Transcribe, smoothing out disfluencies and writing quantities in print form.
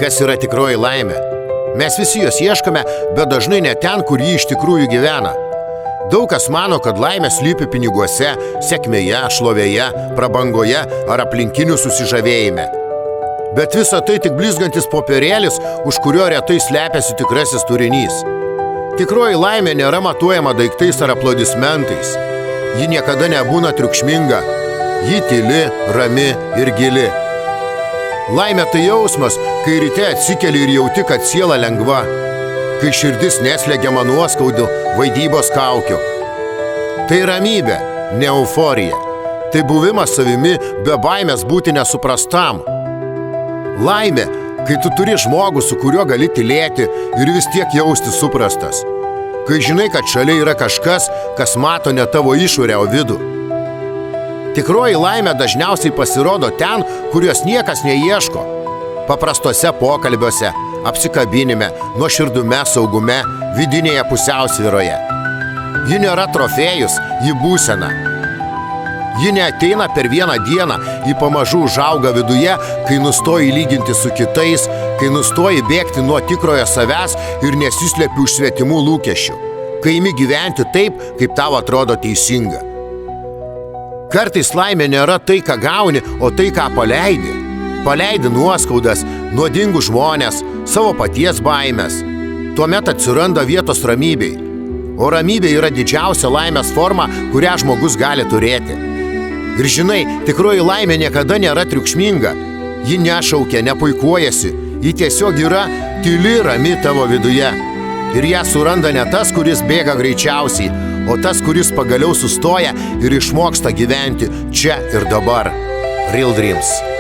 Kas yra tikroji laimė? Mes visi jos ieškome, bet dažnai ne ten, kur ji iš tikrųjų gyvena. Daug kas mano, kad laimė slypi piniguose, sėkmėje, šlovėje, prabangoje ar aplinkinių susižavėjime. Bet visa tai tik blizgantis popierėlis, už kurio retai slepiasi tikrasis turinys. Tikroji laimė nėra matuojama daiktais ar aplodismentais. Ji niekada nebūna triukšminga. Ji tyli, rami ir gili. Laimė tai jausmas, kai ryte atsikeli ir jauti, kad siela lengva, kai širdis neslegiama nuoskaudų, vaidybos kaukių. Tai ramybė, ne euforija. Tai buvimas savimi be baimės būti nesuprastam. Laimė, kai tu turi žmogų, su kuriuo gali tylėti ir vis tiek jausti suprastas. Kai žinai, kad šalia yra kažkas, kas mato ne tavo išorę, o vidų. Tikroji laimė dažniausiai pasirodo ten, kur jos niekas neieško. Paprastuose pokalbiuose, apsikabinime, nuoširdume, saugume, vidinėje pusiausvyroje. Ji nėra trofėjus, ji būsena. Ji neateina per vieną dieną, ji pamažu užauga viduje, kai nustoji lyginti su kitais, kai nustoji bėgti nuo tikrojo savęs ir nesislepi už svetimų lūkesčių, kai imi gyventi taip, kaip tau atrodo teisinga. Kartais laimė nėra tai, ką gauni, o tai, ką paleidi. Paleidi nuoskaudas, nuodingus žmonės, savo paties baimės. Tuomet atsiranda vietos ramybei. O ramybė yra didžiausia laimės forma, kurią žmogus gali turėti. Ir žinai, tikroji laimė niekada nėra triukšminga. Ji nešaukia, nepuikuojasi. Ji tiesiog yra tyli, rami tavo viduje. Ir ją suranda ne tas, kuris bėga greičiausiai, o tas, kuris pagaliau sustoja ir išmoksta gyventi čia ir dabar. Real Dreams.